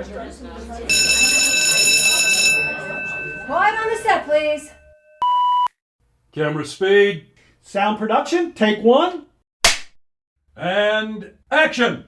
Quiet on the set, please. Camera speed. Sound production, take one. And action!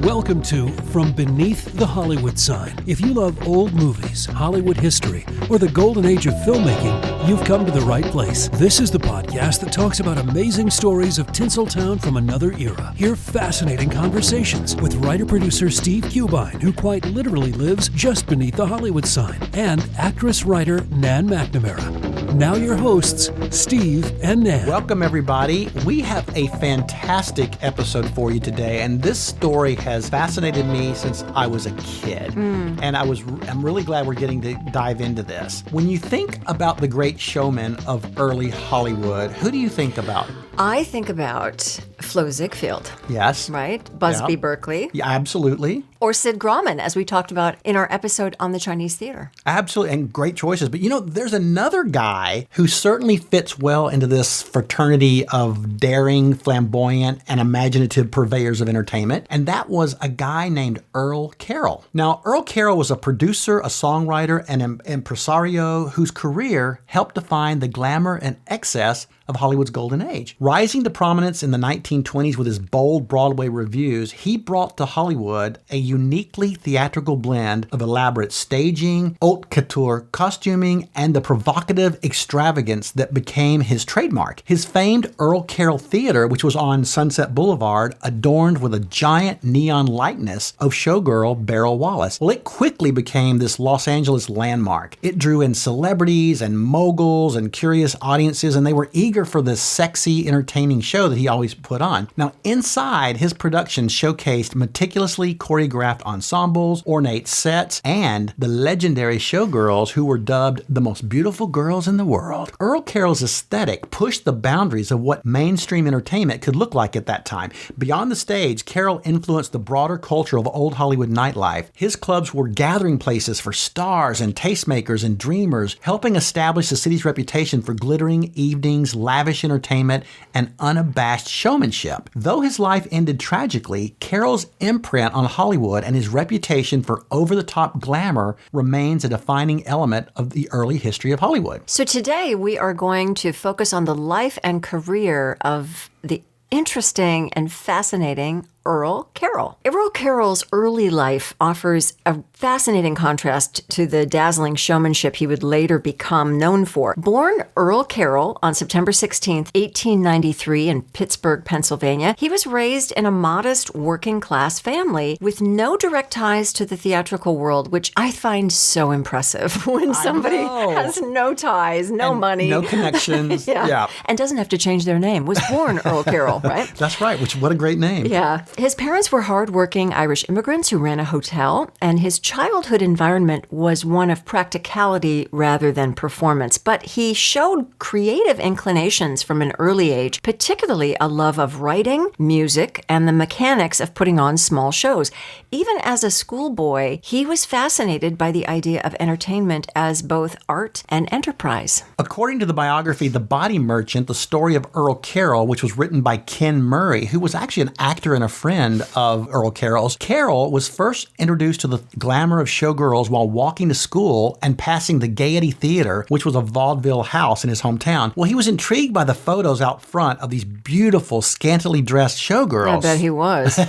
Welcome to From Beneath the Hollywood Sign. If you love old movies, Hollywood history, or the golden age of filmmaking, you've come to the right place. This is the podcast that talks about amazing stories of Tinseltown from another era. Hear fascinating conversations with writer-producer Steve Cubine, who quite literally lives just beneath the Hollywood sign, and actress-writer Nan McNamara. Now your hosts, Steve and Nan. Welcome, everybody. We have a fantastic episode for you today, and this story has fascinated me since I was a kid. And I'm really glad we're getting to dive into this. When you think about the great showmen of early Hollywood, who do you think about? I think about FLO ZIEGFELD. Yes. Right? Busby Yeah. Berkeley. Yeah, absolutely. Or SID GRAUMAN, as we talked about in our episode on the Chinese theater. Absolutely, and great choices. But there's another guy who certainly fits well into this fraternity of daring, flamboyant, and imaginative purveyors of entertainment, and that was a guy named Earl Carroll. Now, Earl Carroll was a producer, a songwriter, and an impresario whose career helped define the glamour and excess of Hollywood's golden age. Rising to prominence in the 1920s with his bold Broadway revues, he brought to Hollywood a uniquely theatrical blend of elaborate staging, haute couture costuming, and the provocative extravagance that became his trademark. His famed Earl Carroll Theatre, which was on Sunset Boulevard, adorned with a giant neon likeness of showgirl BERYL WALLACE. Well, it quickly became this Los Angeles landmark. It drew in celebrities and moguls and curious audiences, and they were eager for this sexy, entertaining show that he always put on. Now, inside, his production showcased meticulously choreographed ensembles, ornate sets, and the legendary showgirls who were dubbed the most beautiful girls in the world. Earl Carroll's aesthetic pushed the boundaries of what mainstream entertainment could look like at that time. Beyond the stage, Carroll influenced the broader culture of old Hollywood nightlife. His clubs were gathering places for stars and tastemakers and dreamers, helping establish the city's reputation for glittering evenings, lavish entertainment, and unabashed showmanship. Though his life ended tragically, Carroll's imprint on Hollywood and his reputation for over-the-top glamour remains a defining element of the early history of Hollywood. So today we are going to focus on the life and career of the interesting and fascinating Earl Carroll. Earl Carroll's early life offers a fascinating contrast to the dazzling showmanship he would later become known for. Born Earl Carroll on September 16, 1893 in Pittsburgh, Pennsylvania, he was raised in a modest working-class family with no direct ties to the theatrical world, which I find so impressive when somebody has no ties, no money. No connections. Yeah. And doesn't have to change their name. Was born Earl Carroll, right? That's right, what a great name. Yeah. His parents were hardworking Irish immigrants who ran a hotel, and his childhood environment was one of practicality rather than performance. But he showed creative inclinations from an early age, particularly a love of writing, music, and the mechanics of putting on small shows. Even as a schoolboy, he was fascinated by the idea of entertainment as both art and enterprise. According to the biography, The Body Merchant, the story of Earl Carroll, which was written by Ken Murray, who was actually an actor and a friend of Earl Carroll's, Carroll was first introduced to the glamour of showgirls while walking to school and passing the Gaiety Theater, which was a vaudeville house in his hometown. Well, he was intrigued by the photos out front of these beautiful, scantily dressed showgirls. I bet he was.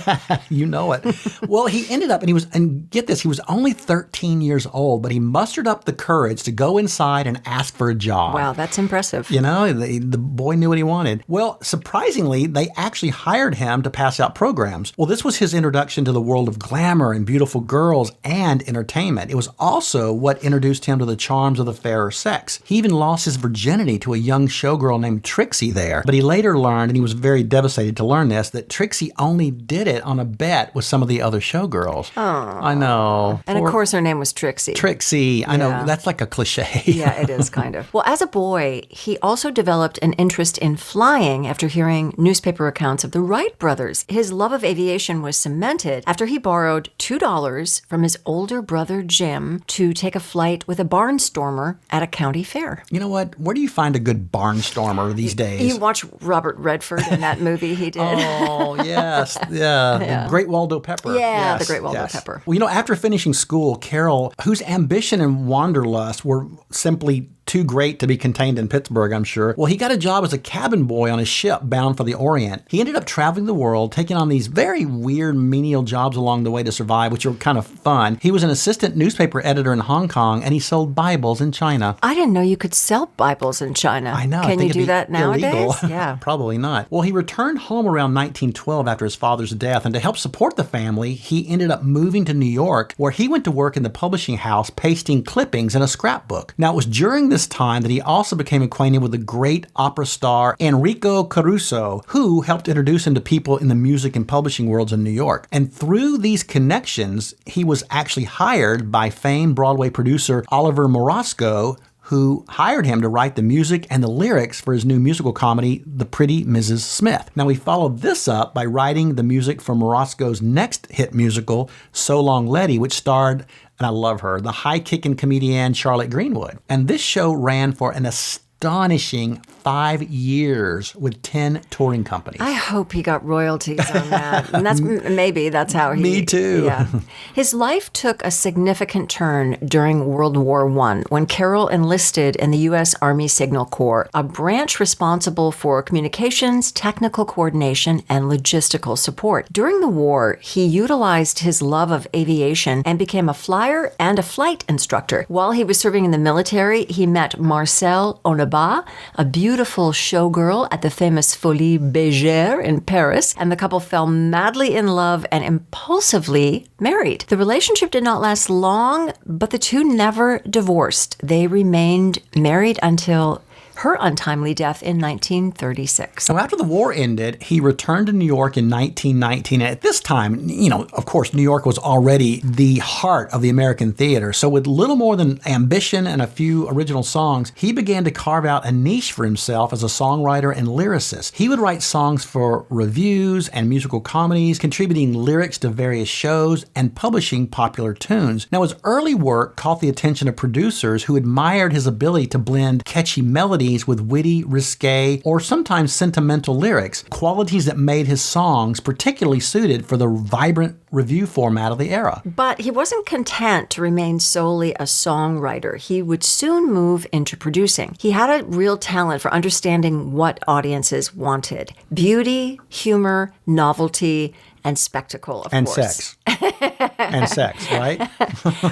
You know it. Well, he ended up, and get this, he was only 13 years old, but he mustered up the courage to go inside and ask for a job. Wow, that's impressive. The boy knew what he wanted. Well, surprisingly, they actually hired him to pass out programs. Well, this was his introduction to the world of glamour and beautiful girls and entertainment. It was also what introduced him to the charms of the fairer sex. He even lost his virginity to a young showgirl named Trixie there. But he later learned, and he was very devastated to learn this, that Trixie only did it on a bet with some of the other showgirls. Oh, I know. And of course her name was Trixie. Trixie. I know. That's like a cliche. Yeah, it is kind of. Well, as a boy, he also developed an interest in flying after hearing newspaper accounts of the Wright brothers. His love of aviation was cemented after he borrowed $2 from his older brother Jim to take a flight with a barnstormer at a county fair. You know what? Where do you find a good barnstormer these days? You watch Robert Redford in that movie he did. Oh, yes. Yeah. The Great Waldo Pepper. Yeah, Yes, the Great Waldo yes. Pepper. Well, after finishing school, Carroll, whose ambition and wanderlust were simply too great to be contained in Pittsburgh, I'm sure. Well, he got a job as a cabin boy on a ship bound for the Orient. He ended up traveling the world, taking on these very weird menial jobs along the way to survive, which were kind of fun. He was an assistant newspaper editor in Hong Kong, and he sold Bibles in China. I didn't know you could sell Bibles in China. I know. Can you do that nowadays? Illegal. Yeah. Probably not. Well, he returned home around 1912 after his father's death, and to help support the family, he ended up moving to New York, where he went to work in the publishing house pasting clippings in a scrapbook. Now, it was during this time that he also became acquainted with the great opera star Enrico Caruso, who helped introduce him to people in the music and publishing worlds in New York. And through these connections, he was actually hired by famed Broadway producer Oliver Morosco, who hired him to write the music and the lyrics for his new musical comedy, The Pretty Mrs. Smith. Now, he followed this up by writing the music for Morosco's next hit musical, So Long Letty, which starred, and I love her, the high-kicking comedian Charlotte Greenwood. And this show ran for an astonishing 5 years with 10 touring companies. I hope he got royalties on that. And maybe that's how he... Me too. Yeah. His life took a significant turn during World War I when Carroll enlisted in the U.S. Army Signal Corps, a branch responsible for communications, technical coordination, and logistical support. During the war, he utilized his love of aviation and became a flyer and a flight instructor. While he was serving in the military, he met Marcel Onaba, a beautiful showgirl at the famous Folies Bergère in Paris, and the couple fell madly in love and impulsively married. The relationship did not last long, but the two never divorced. They remained married until her untimely death in 1936. So after the war ended, he returned to New York in 1919. And at this time, of course, New York was already the heart of the American theater. So with little more than ambition and a few original songs, he began to carve out a niche for himself as a songwriter and lyricist. He would write songs for revues and musical comedies, contributing lyrics to various shows and publishing popular tunes. Now, his early work caught the attention of producers who admired his ability to blend catchy melodies with witty, risque, or sometimes sentimental lyrics, qualities that made his songs particularly suited for the vibrant revue format of the era. But he wasn't content to remain solely a songwriter. He would soon move into producing. He had a real talent for understanding what audiences wanted: beauty, humor, novelty, and spectacle, of and course. Sex. And sex, right?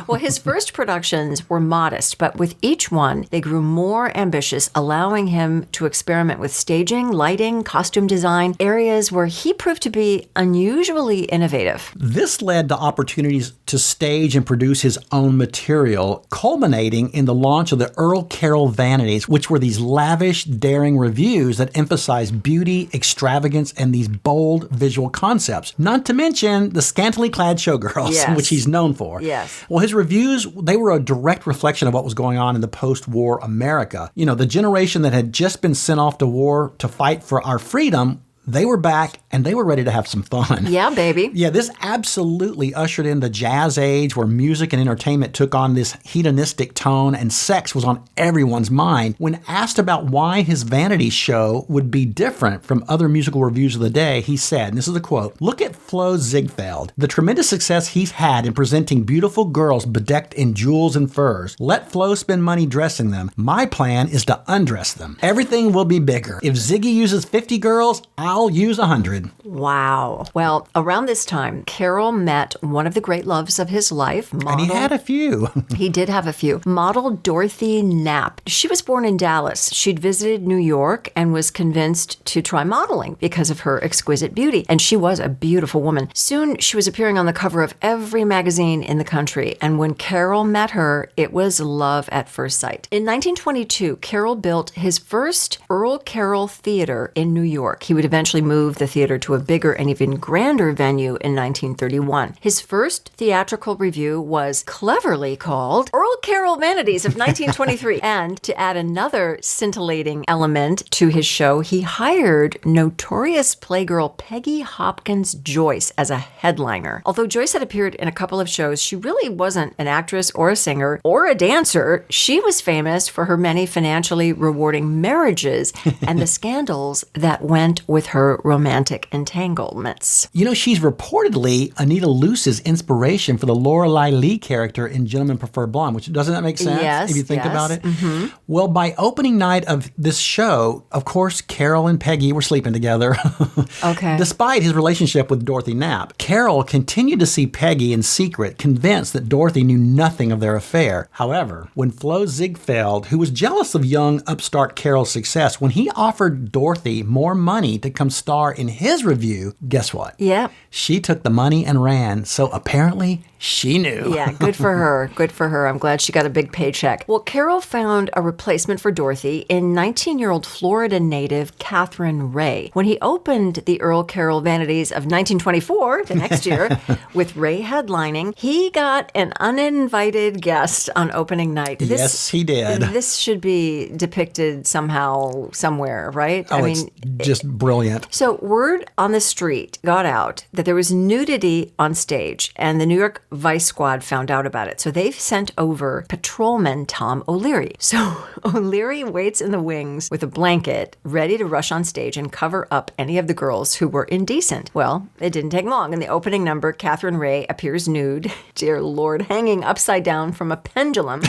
Well, his first productions were modest, but with each one, they grew more ambitious, allowing him to experiment with staging, lighting, costume design, areas where he proved to be unusually innovative. This led to opportunities to stage and produce his own material, culminating in the launch of the Earl Carroll Vanities, which were these lavish, daring revues that emphasized beauty, extravagance, and these bold visual concepts. Not to mention the scantily clad showgirls, Yes. which he's known for. Yes. Well, his reviews, they were a direct reflection of what was going on in the post-war America. The generation that had just been sent off to war to fight for our freedom, they were back and they were ready to have some fun. Yeah, baby. Yeah, this absolutely ushered in the jazz age where music and entertainment took on this hedonistic tone and sex was on everyone's mind. When asked about why his Vanities show would be different from other musical reviews of the day, he said, and this is a quote, "Look at FLO ZIEGFELD. The tremendous success he's had in presenting beautiful girls bedecked in jewels and furs. Let FLO spend money dressing them. My plan is to undress them. Everything will be bigger. If Ziggy uses 50 girls, I'll use 100. Wow. Well, around this time, Carroll met one of the great loves of his life, model. And he had a few. He did have a few. Model Dorothy Knapp. She was born in Dallas. She'd visited New York and was convinced to try modeling because of her exquisite beauty. And she was a beautiful woman. Soon, she was appearing on the cover of every magazine in the country. And when Carroll met her, it was love at first sight. In 1922, Carroll built his first Earl Carroll Theatre in New York. He would eventually eventually moved the theater to a bigger and even grander venue in 1931. His first theatrical review was cleverly called Earl Carroll Vanities of 1923. And to add another scintillating element to his show, he hired notorious playgirl Peggy Hopkins Joyce as a headliner. Although Joyce had appeared in a couple of shows, she really wasn't an actress or a singer or a dancer. She was famous for her many financially rewarding marriages and the scandals that went with her romantic entanglements. You know, she's reportedly Anita Luce's inspiration for the Lorelei Lee character in Gentlemen Prefer Blonde, which doesn't that make sense Yes, if you think yes. about it? Mm-hmm. Well, by opening night of this show, of course, Carol and Peggy were sleeping together. Okay. Despite his relationship with Dorothy Knapp, Carol continued to see Peggy in secret, convinced that Dorothy knew nothing of their affair. However, when FLO ZIEGFELD, who was jealous of young upstart Carol's success, when he offered Dorothy more money to come star in his review, guess what? Yeah. She took the money and ran, so apparently she knew. Yeah, good for her. Good for her. I'm glad she got a big paycheck. Well, Carol found a replacement for Dorothy in 19-year-old Florida native Catherine Ray. When he opened the Earl Carroll Vanities of 1924, the next year, with Ray headlining, he got an uninvited guest on opening night. Yes, he did. This should be depicted somehow, somewhere, right? Oh, it's just brilliant. So word on the street got out that there was nudity on stage, and the New York Vice Squad found out about it. So they've sent over patrolman Tom O'Leary. So O'Leary waits in the wings with a blanket, ready to rush on stage and cover up any of the girls who were indecent. Well, it didn't take long. In the opening number, Catherine Ray appears nude, dear Lord, hanging upside down from a pendulum.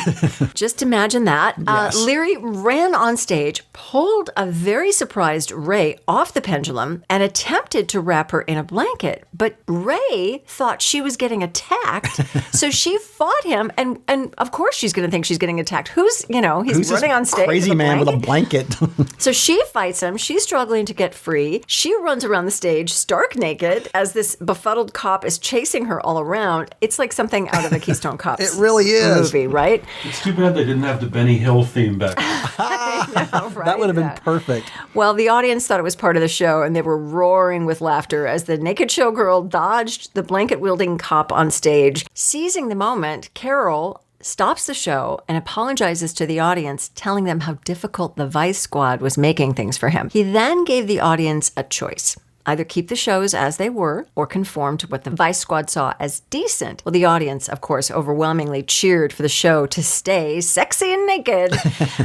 Just imagine that. Yes. Leary ran on stage, pulled a very surprised Ray off the pendulum, and attempted to wrap her in a blanket. But Ray thought she was getting attacked, so she fought him, and of course she's going to think she's getting attacked. Who's Who's running this on stage crazy with a man with a blanket? blanket? So she fights him. She's struggling to get free. She runs around the stage stark naked as this befuddled cop is chasing her all around. It's like something out of a Keystone Cops It really is. movie, right? It's too bad they didn't have the Benny Hill theme back then. That would have been perfect. Well, the audience thought it was part of the show, and they were roaring with laughter as the naked showgirl dodged the blanket-wielding cop on stage. Seizing the moment, Carol stops the show and apologizes to the audience, telling them how difficult the Vice Squad was making things for him. He then gave the audience a choice. Either keep the shows as they were or conform to what the Vice Squad saw as decent. Well, the audience, of course, overwhelmingly cheered for the show to stay sexy and naked.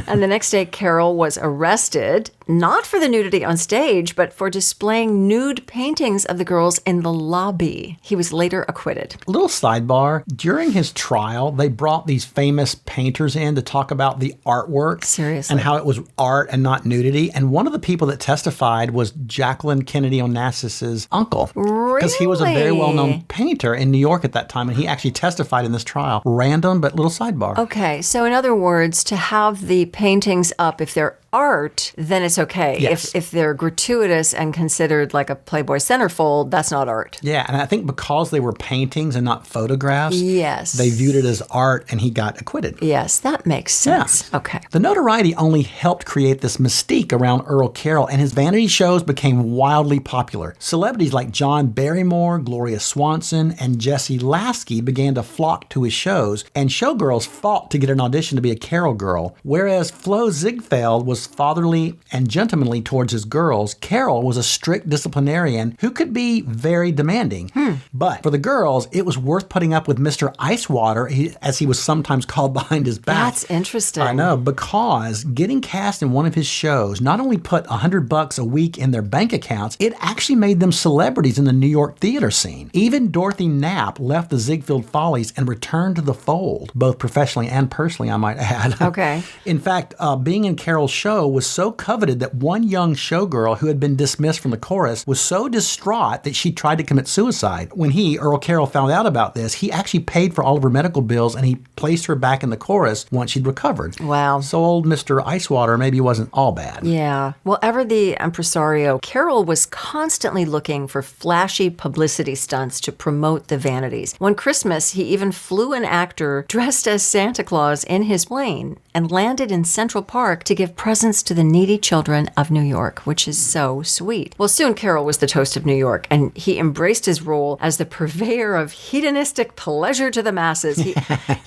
And the next day, Carol was arrested, not for the nudity on stage, but for displaying nude paintings of the girls in the lobby. He was later acquitted. Little sidebar, during his trial, they brought these famous painters in to talk about the artwork. Seriously. And how it was art and not nudity. And one of the people that testified was Jacqueline Kennedy Onassis's uncle. Because he was a very well-known painter in New York at that time, and he actually testified in this trial. Random, but little sidebar. Okay, so in other words, to have the paintings up, if they're art, then it's okay. Yes. If they're gratuitous and considered like a Playboy centerfold, that's not art. Yeah, and I think because they were paintings and not photographs, Yes. they viewed it as art, and he got acquitted. Yes, that makes sense. Yeah. Okay. The notoriety only helped create this mystique around Earl Carroll, and his vanity shows became wildly popular. Celebrities like John Barrymore, Gloria Swanson, and Jessie Lasky began to flock to his shows, and showgirls fought to get an audition to be a Carroll girl. Whereas FLO ZIEGFELD was fatherly and gentlemanly towards his girls, Carroll was a strict disciplinarian who could be very demanding. But for the girls, it was worth putting up with Mr. Icewater, as he was sometimes called behind his back. That's interesting. I know, because getting cast in one of his shows not only put $100 a week in their bank accounts, it actually made them celebrities in the New York theater scene. Even Dorothy Knapp left the Ziegfeld Follies and returned to the fold, both professionally and personally, I might add. Okay. In fact, being in Carroll's show was so coveted that one young showgirl who had been dismissed from the chorus was so distraught that she tried to commit suicide. When Earl Carroll, found out about this, he actually paid for all of her medical bills, and he placed her back in the chorus once she'd recovered. Wow. So old Mr. Icewater maybe wasn't all bad. Yeah. Well, ever the impresario, Carroll was constantly looking for flashy publicity stunts to promote the Vanities. One Christmas, he even flew an actor dressed as Santa Claus in his plane and landed in Central Park to give presents presents to the needy children of New York, which is so sweet. Well, soon Carroll was the toast of New York, and he embraced his role as the purveyor of hedonistic pleasure to the masses.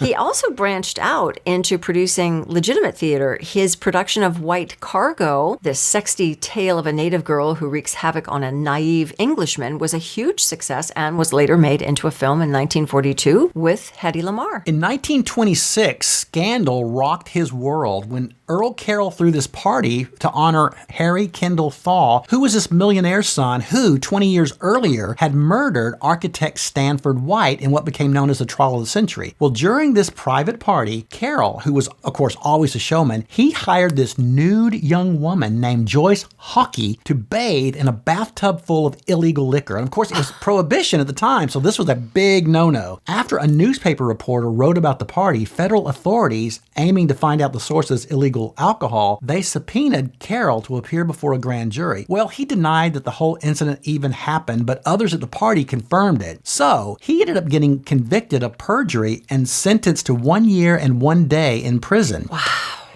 He also branched out into producing legitimate theater. His production of White Cargo, this sexy tale of a native girl who wreaks havoc on a naive Englishman, was a huge success and was later made into a film in 1942 with Hedy Lamarr. In 1926, scandal rocked his world when Earl Carroll threw this party to honor Harry Kendall Thaw, who was this millionaire's son who, 20 years earlier, had murdered architect Stanford White in what became known as the trial of the century. Well, during this private party, Carroll, who was, of course, always a showman, he hired this nude young woman named Joyce Hockey to bathe in a bathtub full of illegal liquor. And of course, it was prohibition at the time, so this was a big no-no. After a newspaper reporter wrote about the party, federal authorities, aiming to find out the source of this illegal alcohol, they subpoenaed Carroll to appear before a grand jury. Well, he denied that the whole incident even happened, but others at the party confirmed it. So, he ended up getting convicted of perjury and sentenced to 1 year and 1 day in prison. Wow.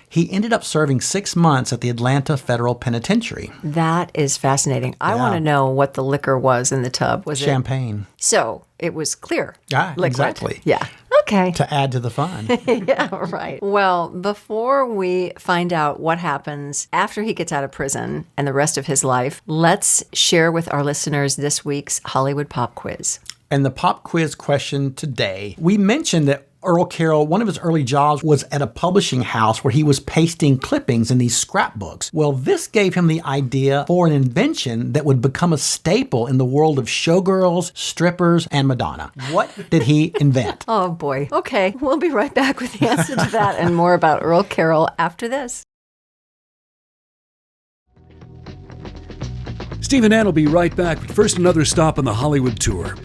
He ended up serving 6 months at the Atlanta Federal Penitentiary. That is fascinating. I want to know what the liquor was in the tub. Was Champagne. So, it was clear. Liquid. Exactly. Yeah. Okay. To add to the fun. Yeah, right. Well, before we find out what happens after he gets out of prison and the rest of his life, let's share with our listeners this week's Hollywood Pop Quiz. And the pop quiz question today, we mentioned that Earl Carroll, one of his early jobs was at a publishing house where he was pasting clippings in these scrapbooks. Well, this gave him the idea for an invention that would become a staple in the world of showgirls, strippers, and Madonna. What did he invent? Oh, boy. Okay, we'll be right back with the answer to that and more about Earl Carroll after this. Steve and Ann will be right back, but first another stop on the Hollywood tour.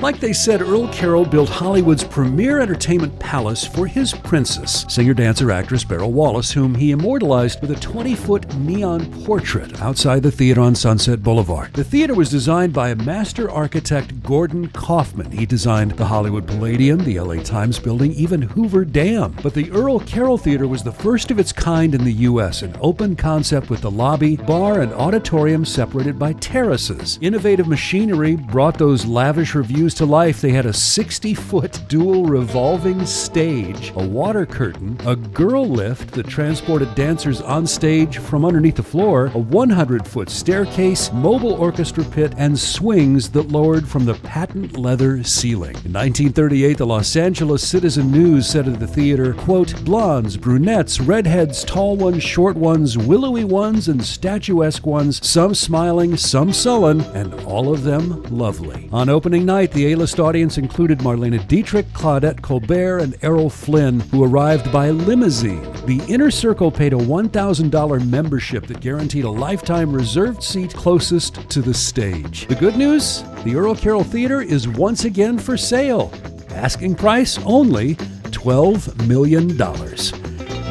Like they said, Earl Carroll built Hollywood's premier entertainment palace for his princess, singer-dancer-actress BERYL WALLACE, whom he immortalized with a 20-foot neon portrait outside the theater on Sunset Boulevard. The theater was designed by master architect Gordon Kaufman. He designed the Hollywood Palladium, the LA Times building, even Hoover Dam. But the Earl Carroll Theater was the first of its kind in the U.S., an open concept with the lobby, bar, and auditorium separated by terraces. Innovative machinery brought those lavish reviews to life. They had a 60-foot dual revolving stage, a water curtain, a girl lift that transported dancers on stage from underneath the floor, a 100-foot staircase, mobile orchestra pit, and swings that lowered from the patent leather ceiling. In 1938, the Los Angeles Citizen News said of the theater, quote, blondes, brunettes, redheads, tall ones, short ones, willowy ones, and statuesque ones, some smiling, some sullen, and all of them lovely. On opening night, the A-list audience included Marlene Dietrich, Claudette Colbert, and Errol Flynn, who arrived by limousine. The Inner Circle paid a $1,000 membership that guaranteed a lifetime reserved seat closest to the stage. The good news? The Earl Carroll Theater is once again for sale. Asking price only $12 million.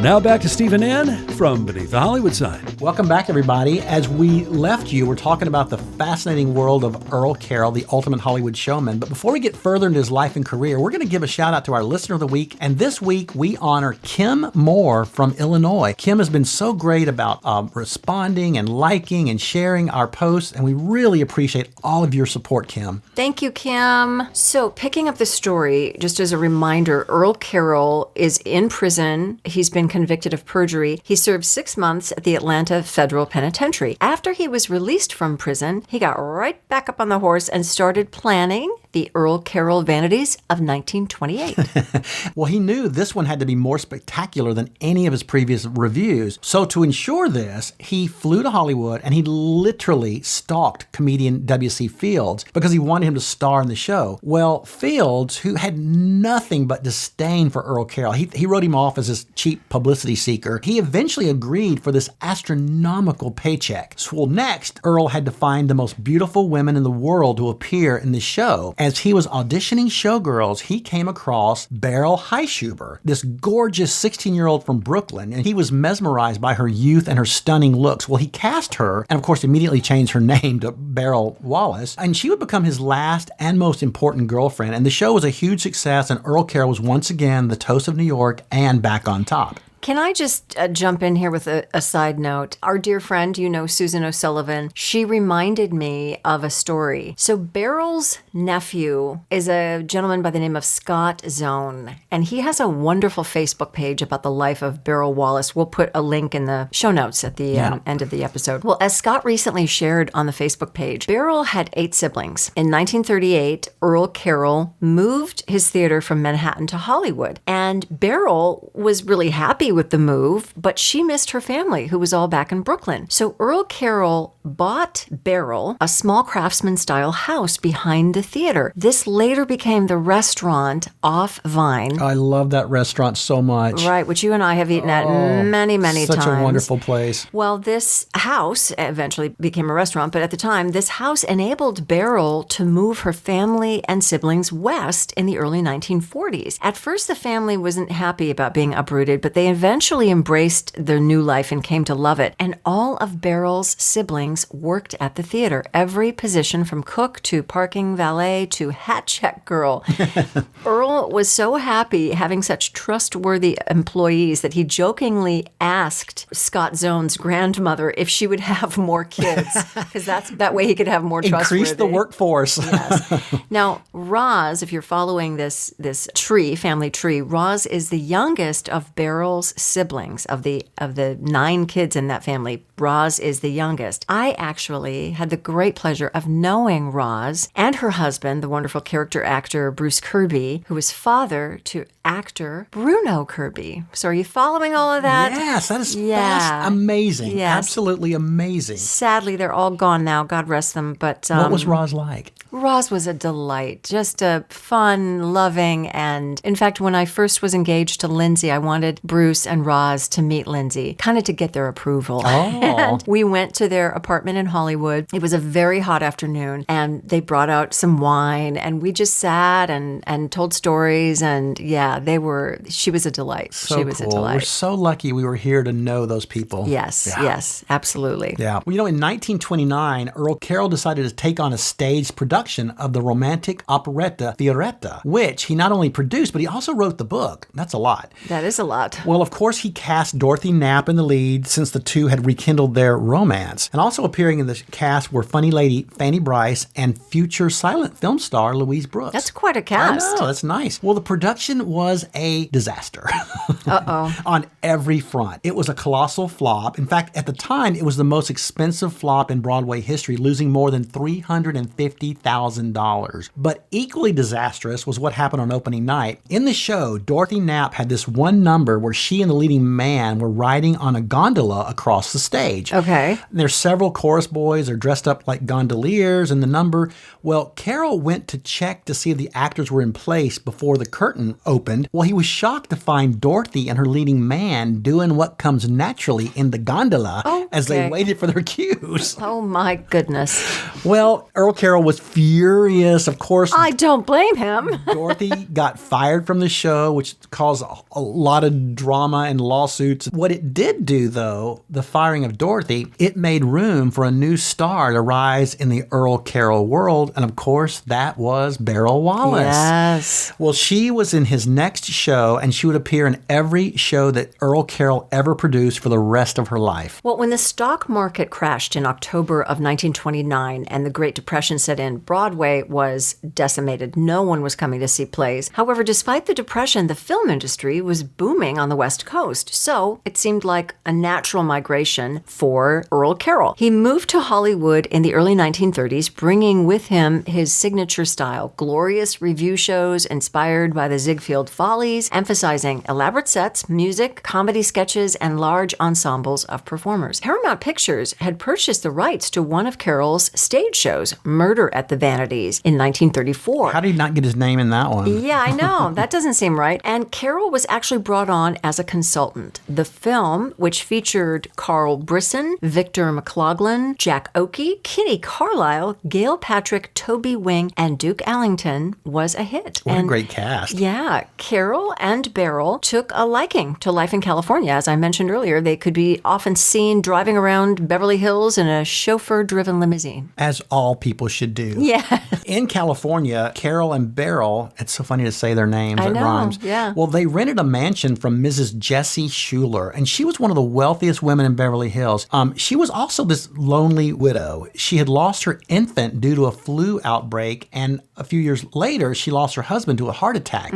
Now back to Steve and Ann from Beneath the Hollywood Sign. Welcome back, everybody. As we left you, we're talking about the fascinating world of Earl Carroll, the ultimate Hollywood showman. But before we get further into his life and career, we're going to give a shout out to our listener of the week. And this week, we honor Kim Moore from Illinois. Kim has been so great about responding and liking and sharing our posts. And we really appreciate all of your support, Kim. Thank you, Kim. So picking up the story, just as a reminder, Earl Carroll is in prison. He's been convicted of perjury. He served 6 months at the Atlanta Federal Penitentiary. After he was released from prison, he got right back up on the horse and started planning the Earl Carroll Vanities of 1928. Well, he knew this one had to be more spectacular than any of his previous reviews. So to ensure this, he flew to Hollywood and he literally stalked comedian W.C. Fields because he wanted him to star in the show. Well, Fields, who had nothing but disdain for Earl Carroll, he wrote him off as this cheap publicity seeker. He eventually agreed for this astronomical paycheck. So next, Earl had to find the most beautiful women in the world to appear in the show. As he was auditioning showgirls, he came across BERYL WALLACE, this gorgeous 16-year-old from Brooklyn, and he was mesmerized by her youth and her stunning looks. Well, he cast her, and of course immediately changed her name to BERYL WALLACE, and she would become his last and most important girlfriend. And the show was a huge success, and Earl Carroll was once again the toast of New York and back on top. Can I just jump in here with a side note? Our dear friend, Susan O'Sullivan, she reminded me of a story. So Beryl's nephew is a gentleman by the name of Scott Zone, and he has a wonderful Facebook page about the life of BERYL WALLACE. We'll put a link in the show notes at the end of the episode. Well, as Scott recently shared on the Facebook page, BERYL had 8 siblings. In 1938, Earl Carroll moved his theater from Manhattan to Hollywood, and BERYL was really happy with the move, but she missed her family, who was all back in Brooklyn. So Earl Carroll bought BERYL a small craftsman-style house behind the theater. This later became the restaurant off Vine. I love that restaurant so much. Right, which you and I have eaten at many, many times. Such a wonderful place. Well, this house eventually became a restaurant, but at the time, this house enabled BERYL to move her family and siblings west in the early 1940s. At first, the family wasn't happy about being uprooted, but they eventually embraced their new life and came to love it. And all of BERYL's siblings worked at the theater, every position from cook to parking valet to hat check girl. Earl was so happy having such trustworthy employees that he jokingly asked Scott Zone's grandmother if she would have more kids, because that way he could have more trustworthy. Increase the workforce. Yes. Now, Roz, if you're following this family tree, Roz is the youngest of BERYL's siblings. Of the 9 kids in that family, Roz is the youngest. I actually had the great pleasure of knowing Roz and her husband, the wonderful character actor Bruce Kirby, who was father to actor Bruno Kirby. So are you following all of that? Yes, that is amazing. Yes. Absolutely amazing. Sadly, they're all gone now. God rest them. But what was Roz like? Roz was a delight, just a fun, loving, and in fact, when I first was engaged to Lindsay, I wanted Bruce and Roz to meet Lindsay, kind of to get their approval. Oh. And we went to their apartment in Hollywood. It was a very hot afternoon, and they brought out some wine, and we just sat and told stories, and she was a delight. So she was cool. a delight. We're so lucky we were here to know those people. Yes, absolutely. Yeah. Well, in 1929, Earl Carroll decided to take on a stage production of the romantic operetta Fioretta, which he not only produced, but he also wrote the book. That's a lot. That is a lot. Well, of course, he cast Dorothy Knapp in the lead since the two had rekindled their romance. And also appearing in the cast were funny lady Fanny Brice and future silent film star Louise Brooks. That's quite a cast. I know, that's nice. Well, the production was a disaster. Uh-oh. On every front. It was a colossal flop. In fact, at the time, it was the most expensive flop in Broadway history, losing more than $350,000. But equally disastrous was what happened on opening night. In the show, Dorothy Knapp had this one number where she and the leading man were riding on a gondola across the stage. Okay. There's several chorus boys are dressed up like gondoliers in the number. Well, Carroll went to check to see if the actors were in place before the curtain opened. Well, he was shocked to find Dorothy and her leading man doing what comes naturally in the gondola as they waited for their cues. Oh, my goodness. Well, Earl Carroll was furious. Of course, I don't blame him. Dorothy got fired from the show, which caused a lot of drama and lawsuits. What it did do, though, the firing of Dorothy, it made room for a new star to rise in the Earl Carroll world. And of course, that was BERYL WALLACE. Yes. Well, she was in his next show, and she would appear in every show that Earl Carroll ever produced for the rest of her life. Well, when the stock market crashed in October of 1929 and the Great Depression set in, Broadway was decimated. No one was coming to see plays. However, despite the Depression, the film industry was booming on the West Coast. So it seemed like a natural migration for Earl Carroll. He moved to Hollywood in the early 1930s, bringing with him his signature style, glorious revue shows inspired by the Ziegfeld Follies, emphasizing elaborate sets, music, comedy sketches, and large ensembles of performers. Paramount Pictures had purchased the rights to one of Carroll's stage shows, Murder at the Vanities, in 1934. How did he not get his name in that one? Yeah, I know. That doesn't seem right. And Carroll was actually brought on as a consultant. The film, which featured Carl Brisson, Victor McLaughlin, Jack Oakey, Kitty Carlisle, Gail Patrick, Toby Wing, and Duke Ellington was a hit. What a great cast. Yeah. Carroll and Beryl took a liking to life in California. As I mentioned earlier, they could be often seen driving around Beverly Hills in a chauffeur-driven limousine. As all people should do. Yeah. In California, Carroll and Beryl, it's so funny to say their names, I it know, rhymes. yeah. Well, they rented a mansion from Mrs. Jessie Schuler, and she was one of the wealthiest women in Beverly Hills. She was also this lonely widow. She had lost her infant due to a flu outbreak, and a few years later, she lost her husband to a heart attack.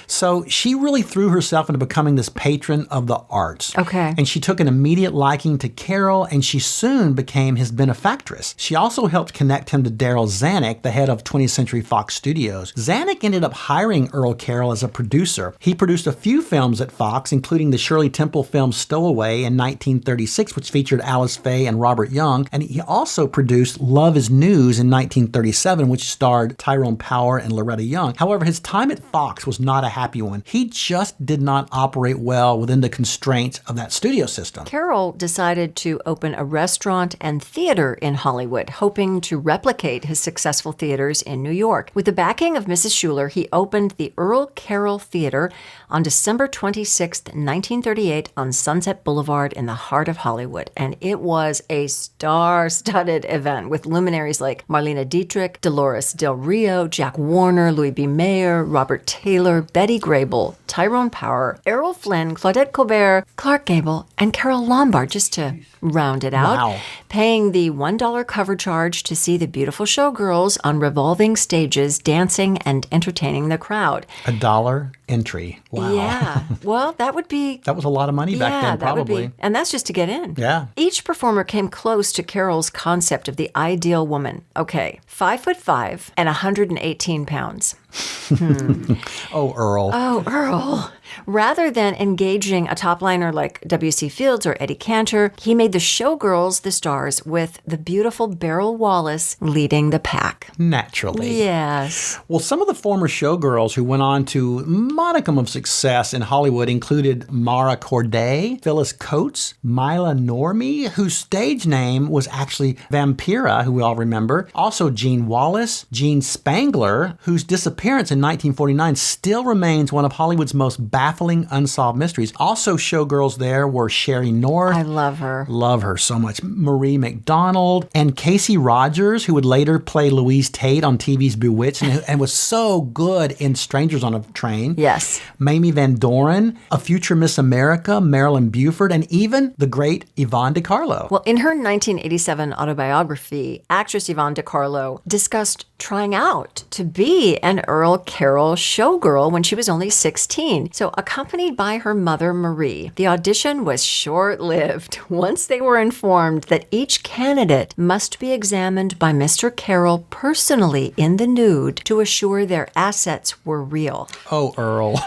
So she really threw herself into becoming this patron of the arts. Okay. And she took an immediate liking to Carroll, and she soon became his benefactress. She also helped connect him to Daryl Zanuck, the head of 20th Century Fox Studios. Zanuck ended up hiring Earl Carroll as a producer. He produced a few films at Fox, including the Shirley Temple film Stowaway in 1936, which featured Alice Faye and Robert Young. And he also produced Love is News in 1937, which starred Tyrone Power and Loretta Young. However, his time at Fox was not a happy one. He just did not operate well within the constraints of that studio system. Carroll decided to open a restaurant and theater in Hollywood, hoping to replicate his successful theaters in New York. With the backing of Mrs. Schuler, he opened the Earl Carroll Theatre on December 26, 1938 on Sunset Boulevard in the heart of Hollywood. And it was a star-studded event with luminaries like Marlene Dietrich, Dolores Del Rio, Jack Warner, Louis B. Mayer, Robert Taylor, Betty Grable, Tyrone Power, Errol Flynn, Claudette Colbert, Clark Gable, and Carole Lombard, just to round it out. Wow. Paying the $1 cover charge to see the beautiful showgirls on revolving stages dancing and entertaining the crowd. $1 entry. Wow. Yeah. Well, that would be... That was a lot of money back then, probably. That would be. And that's just to get in. Yeah. Each performer came close to Carroll's concept of the ideal woman. Okay, 5'5" and 118 pounds. Oh, Earl. Oh, Earl. Rather than engaging a top-liner like W.C. Fields or Eddie Cantor, he made the showgirls the stars with the beautiful BERYL WALLACE leading the pack. Naturally. Yes. Well, some of the former showgirls who went on to modicum of success in Hollywood included Mara Corday, Phyllis Coates, Mila Normie, whose stage name was actually Vampira, who we all remember. Also Jean Wallace, Jean Spangler, whose disappearance in 1949 still remains one of Hollywood's most baffling unsolved mysteries. Also showgirls there were Sherry North. I love her. Love her so much. Marie McDonald and Casey Rogers, who would later play Louise Tate on TV's Bewitched and was so good in Strangers on a Train. Yes. Mamie Van Doren, a future Miss America, Marilyn Buford, and even the great Yvonne DiCarlo. Well, in her 1987 autobiography, actress Yvonne DiCarlo discussed trying out to be an Earl Carroll showgirl when she was only 16. So accompanied by her mother, Marie, the audition was short-lived once they were informed that each candidate must be examined by Mr. Carroll personally in the nude to assure their assets were real. Oh, Earl.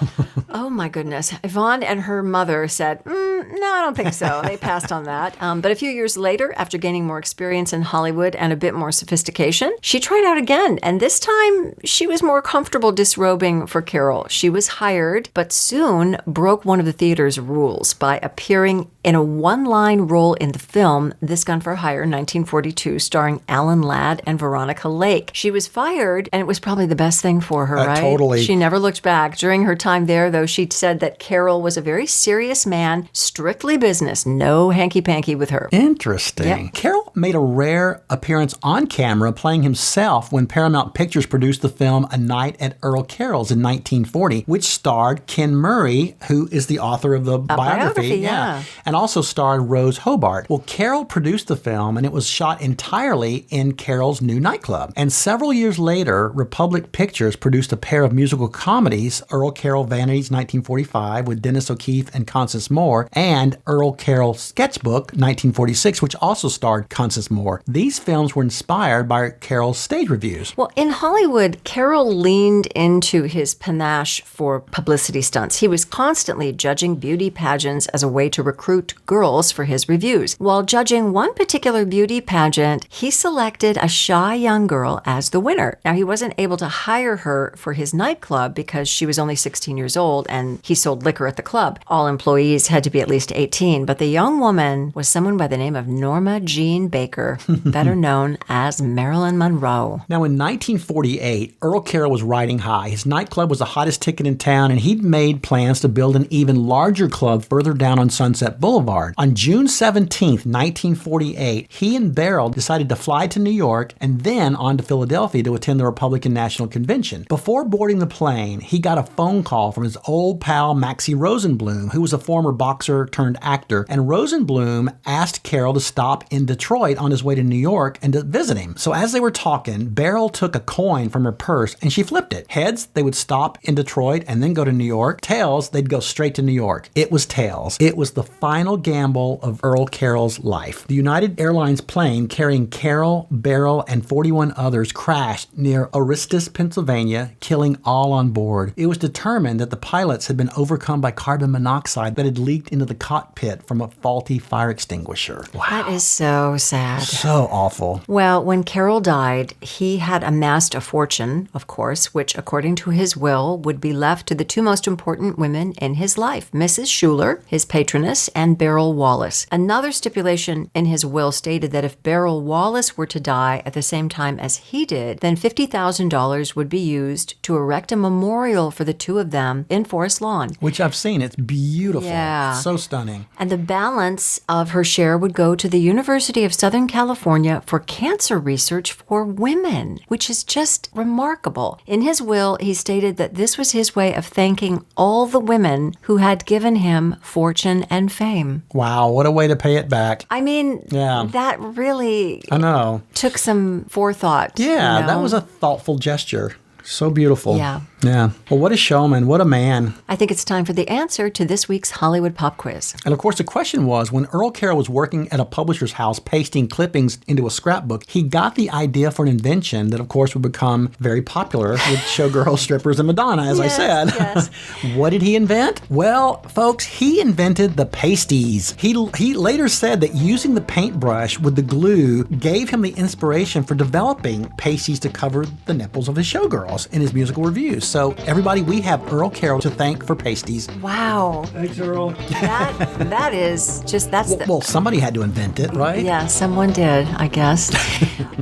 Oh my goodness. Yvonne and her mother said, no, I don't think so. They passed on that. But a few years later, after gaining more experience in Hollywood and a bit more sophistication, she tried out again. And this time, she was more comfortable disrobing for Carroll. She was hired, but soon broke one of the theater's rules by appearing in a one-line role in the film This Gun for Hire, 1942, starring Alan Ladd and Veronica Lake. She was fired, and it was probably the best thing for her, right? Totally. She never looked back. During her time there, though, she said that Carroll was a very serious man, strictly business, no hanky-panky with her. Interesting. Yep. Carroll made a rare appearance on camera playing himself when Paramount Pictures produced the film A Night at Earl Carroll's in 1940, which starred Ken Murray, who is the author of the biography. Yeah. And also starred Rose Hobart. Well, Carroll produced the film, and it was shot entirely in Carroll's new nightclub. And several years later, Republic Pictures produced a pair of musical comedies, Earl Carroll Vanities, 1945, with Dennis O'Keefe and Constance Moore, and Earl Carroll Sketchbook, 1946, which also starred Constance Moore. These films were inspired by Carroll's stage reviews. Well, in Hollywood, Carroll leaned leaned into his panache for publicity stunts. He was constantly judging beauty pageants as a way to recruit girls for his revues. While judging one particular beauty pageant, he selected a shy young girl as the winner. Now, he wasn't able to hire her for his nightclub because she was only 16 years old and he sold liquor at the club. All employees had to be at least 18, but the young woman was someone by the name of Norma Jean Baker, better known as Marilyn Monroe. Now, in 1948, Earl Carroll was riding high. His nightclub was the hottest ticket in town, and he'd made plans to build an even larger club further down on Sunset Boulevard. On June 17th, 1948, he and BERYL decided to fly to New York and then on to Philadelphia to attend the Republican National Convention. Before boarding the plane, he got a phone call from his old pal Maxie Rosenblum, who was a former boxer turned actor, and Rosenblum asked Carroll to stop in Detroit on his way to New York and to visit him. So as they were talking, BERYL took a coin from her purse and she flipped it. Heads, they would stop in Detroit and then go to New York. Tails, they'd go straight to New York. It was tails. It was the final gamble of Earl Carroll's life. The United Airlines plane carrying Carroll, BERYL, and 41 others crashed near Oristas, Pennsylvania, killing all on board. It was determined that the pilots had been overcome by carbon monoxide that had leaked into the cockpit from a faulty fire extinguisher. Wow. That is so sad. So awful. Well, when Carroll died, he had amassed a fortune, of course, which, according to his will, would be left to the two most important women in his life, Mrs. Schuler, his patroness, and BERYL WALLACE. Another stipulation in his will stated that if BERYL WALLACE were to die at the same time as he did, then $50,000 would be used to erect a memorial for the two of them in Forest Lawn. Which I've seen. It's beautiful. Yeah. So stunning. And the balance of her share would go to the University of Southern California for cancer research for women, which is just remarkable. In his will, he stated that this was his way of thanking all the women who had given him fortune and fame. Wow, what a way to pay it back. I mean, Yeah. that really I know. took some forethought. Yeah, you know? that was a thoughtful gesture. So beautiful. Yeah. Yeah. Well, what a showman. What a man. I think it's time for the answer to this week's Hollywood Pop Quiz. And of course, the question was, when Earl Carroll was working at a publisher's house pasting clippings into a scrapbook, he got the idea for an invention that, of course, would become very popular with showgirls, strippers, and Madonna, as I said. Yes. What did he invent? Well, folks, he invented the pasties. He later said that using the paintbrush with the glue gave him the inspiration for developing pasties to cover the nipples of his showgirls in his musical reviews. So, everybody, we have Earl Carroll to thank for pasties. Wow. Thanks, Earl. That is just, that's the... Well, somebody had to invent it, right? Yeah, someone did, I guess.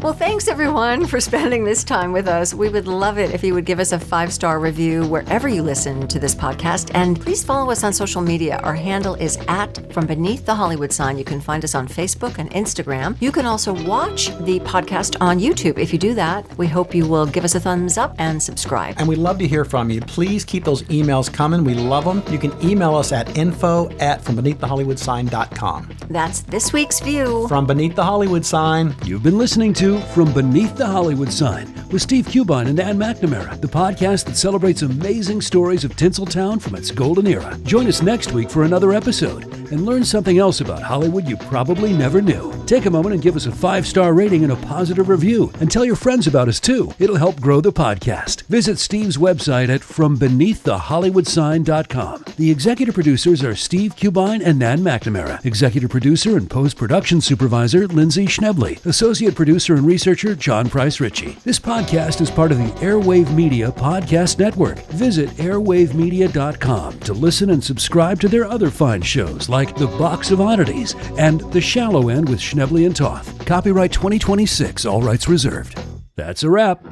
Well, thanks everyone for spending this time with us. We would love it if you would give us a 5-star review wherever you listen to this podcast. And please follow us on social media. Our handle is @FromBeneathTheHollywoodSign. You can find us on Facebook and Instagram. You can also watch the podcast on YouTube. If you do that, we hope you will give us a thumbs up and subscribe. And we'd love to hear from you. Please keep those emails coming. We love them. You can email us at info@FromBeneathTheHollywoodSign.com. That's this week's view. From Beneath the Hollywood Sign. You've been listening to From Beneath the Hollywood Sign with Steve Cubine and Ann McNamara, the podcast that celebrates amazing stories of Tinseltown from its golden era. Join us next week for another episode and learn something else about Hollywood you probably never knew. Take a moment and give us a 5-star rating and a positive review, and tell your friends about us too. It'll help grow the podcast. Visit Steve's website at FromBeneathTheHollywoodSign.com. The executive producers are Steve Cubine and Nan McNamara. Executive producer and post-production supervisor Lindsay Schnebley. Associate producer and researcher John Price Ritchie. This podcast is part of the Airwave Media Podcast Network. Visit airwavemedia.com to listen and subscribe to their other fine shows like The Box of Oddities and The Shallow End with Schnebley and Toth. Copyright 2026, all rights reserved. That's a wrap.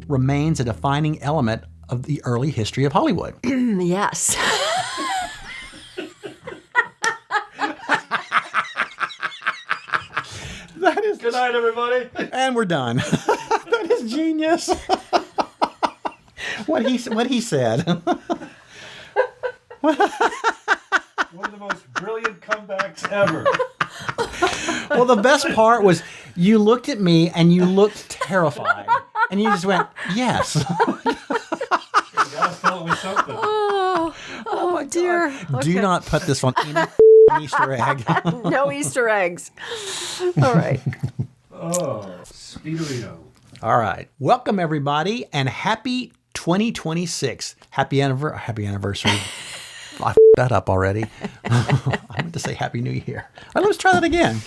Remains a defining element of the early history of Hollywood. Yes. That is Good night, everybody. And we're done. That is genius. What he said. One of the most brilliant comebacks ever. Well, the best part was you looked at me and you looked terrified. And you just went, yes. You gotta fill it with something. Oh my dear. Do Okay. not put this on any Easter egg. No Easter eggs. All right. Oh. Speederito. All right. Welcome, everybody, and happy 2026. Happy anniversary. I f***ed that up already. I meant to say Happy New Year. All right, let's try that again.